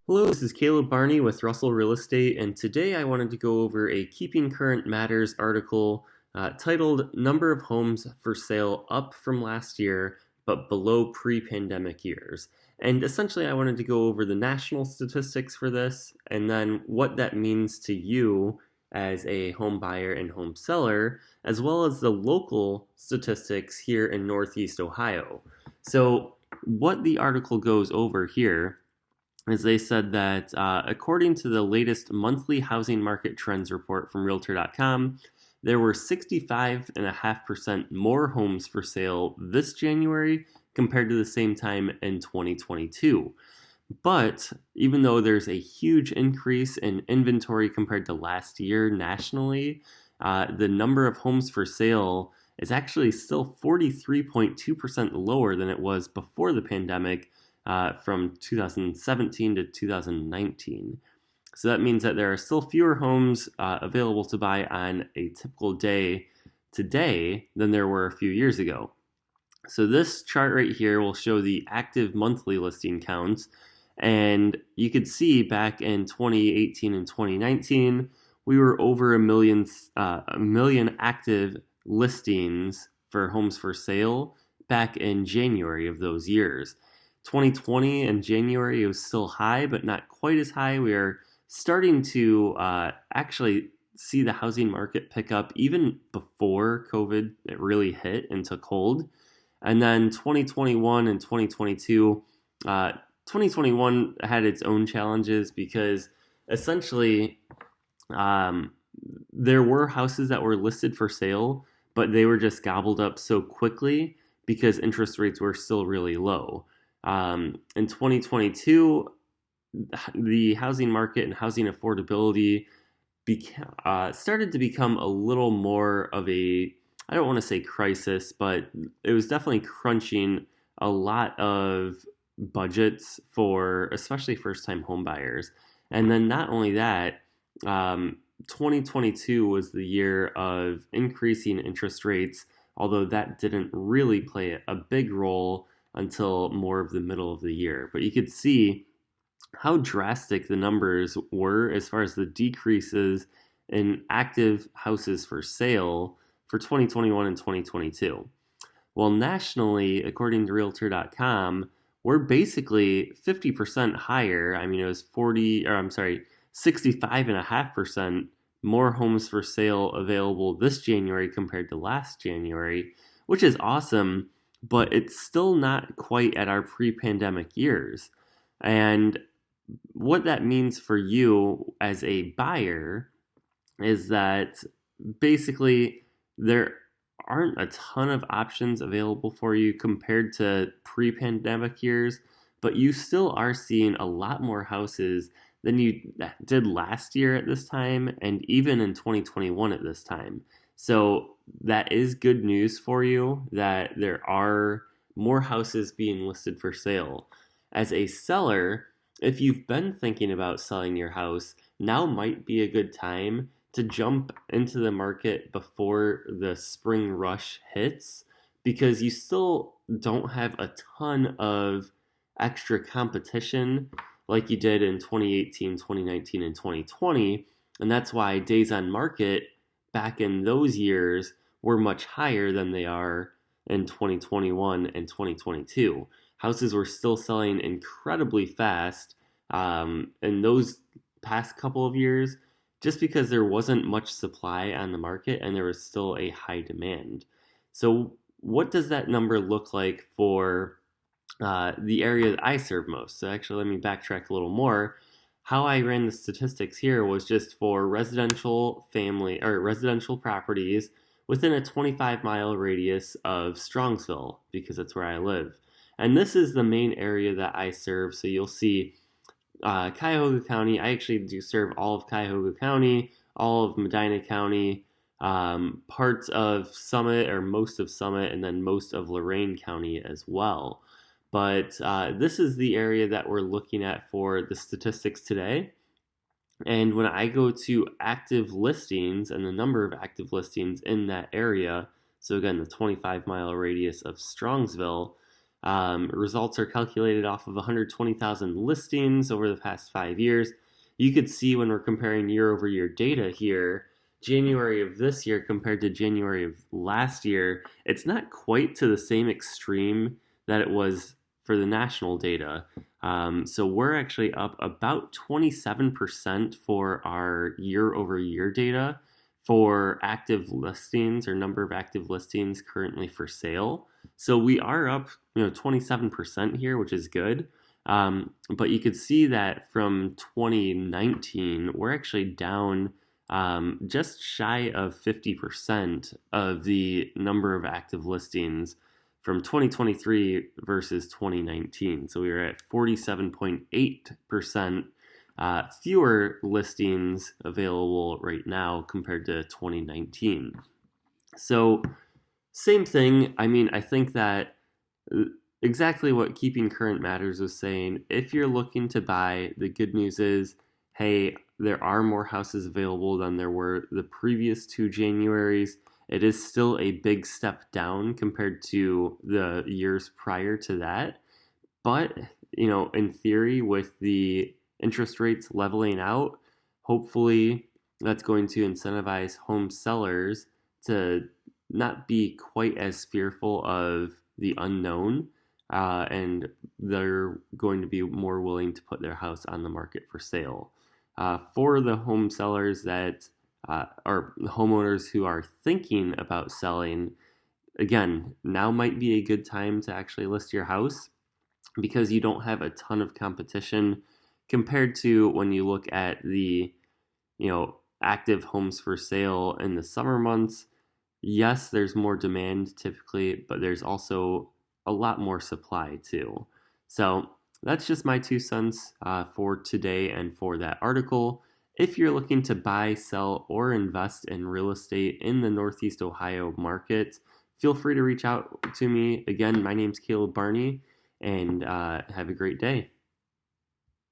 Hello, this is Caleb Barney with Russell Real Estate, and today I wanted to go over a Keeping Current Matters article titled Number of Homes for Sale Up from Last Year but Below Pre-Pandemic Years. And essentially, I wanted to go over the national statistics for this and then what that means to you as a home buyer and home seller, as well as the local statistics here in Northeast Ohio. So, what the article goes over here is they said that according to the latest monthly housing market trends report from Realtor.com, there were 65.5% more homes for sale this January compared to the same time in 2022. But even though there's a huge increase in inventory compared to last year nationally, the number of homes for sale is actually still 43.2% lower than it was before the pandemic from 2017 to 2019. So that means that there are still fewer homes available to buy on a typical day today than there were a few years ago. So this chart right here will show the active monthly listing counts. And you could see back in 2018 and 2019, we were over a million active listings for homes for sale back in January of those years. 2020 in January, it was still high, but not quite as high. We are starting to actually see the housing market pick up even before COVID it really hit and took hold. And then 2021 and 2022, 2021 had its own challenges because essentially there were houses that were listed for sale, but they were just gobbled up so quickly because interest rates were still really low. In 2022, the housing market and housing affordability started to become a little more of a, I don't want to say crisis, but it was definitely crunching a lot of budgets for especially first-time home buyers. And then not only that, 2022 was the year of increasing interest rates, although that didn't really play a big role until more of the middle of the year. But you could see how drastic the numbers were as far as the decreases in active houses for sale for 2021 and 2022. Well, nationally, according to Realtor.com, we're basically 50% higher. I mean, it was 65.5% more homes for sale available this January compared to last January, which is awesome, but it's still not quite at our pre-pandemic years. And what that means for you as a buyer is that basically there aren't a ton of options available for you compared to pre-pandemic years, but you still are seeing a lot more houses than you did last year at this time and even in 2021 at this time. So that is good news for you that there are more houses being listed for sale. As a seller, if you've been thinking about selling your house, now might be a good time to jump into the market before the spring rush hits because you still don't have a ton of extra competition like you did in 2018, 2019, and 2020. And that's why days on market back in those years were much higher than they are in 2021 and 2022. Houses were still selling incredibly fast in those past couple of years just because there wasn't much supply on the market and there was still a high demand. So what does that number look like for the area that I serve most? So actually, let me backtrack a little more. How I ran the statistics here was just for residential properties within a 25-mile radius of Strongsville because that's where I live. And this is the main area that I serve. So you'll see Cuyahoga County. I actually do serve all of Cuyahoga County, all of Medina County, parts of Summit or most of Summit, and then most of Lorain County as well. But this is the area that we're looking at for the statistics today. And when I go to active listings and the number of active listings in that area, so again, the 25-mile radius of Strongsville, Results are calculated off of 120,000 listings over the past 5 years. You could see when we're comparing year over year data here, January of this year compared to January of last year, it's not quite to the same extreme that it was for the national data. So we're actually up about 27% for our year over year data for active listings or number of active listings currently for sale. So we are up, 27% here, which is good. But you could see that from 2019, we're actually down just shy of 50% of the number of active listings from 2023 versus 2019. So we were at 47.8% fewer listings available right now compared to 2019. So, same thing. I mean, I think that exactly what Keeping Current Matters was saying. If you're looking to buy, the good news is, hey, there are more houses available than there were the previous 2 Januaries. It is still a big step down compared to the years prior to that. But, in theory, with the interest rates leveling out, hopefully that's going to incentivize home sellers to not be quite as fearful of the unknown, and they're going to be more willing to put their house on the market for sale. For the home sellers that are homeowners who are thinking about selling, again, now might be a good time to actually list your house because you don't have a ton of competition compared to when you look at the, active homes for sale in the summer months. Yes, there's more demand typically, but there's also a lot more supply too. So that's just my 2 cents for today and for that article. If you're looking to buy, sell, or invest in real estate in the Northeast Ohio market, feel free to reach out to me. Again, my name's Caleb Barney, and have a great day.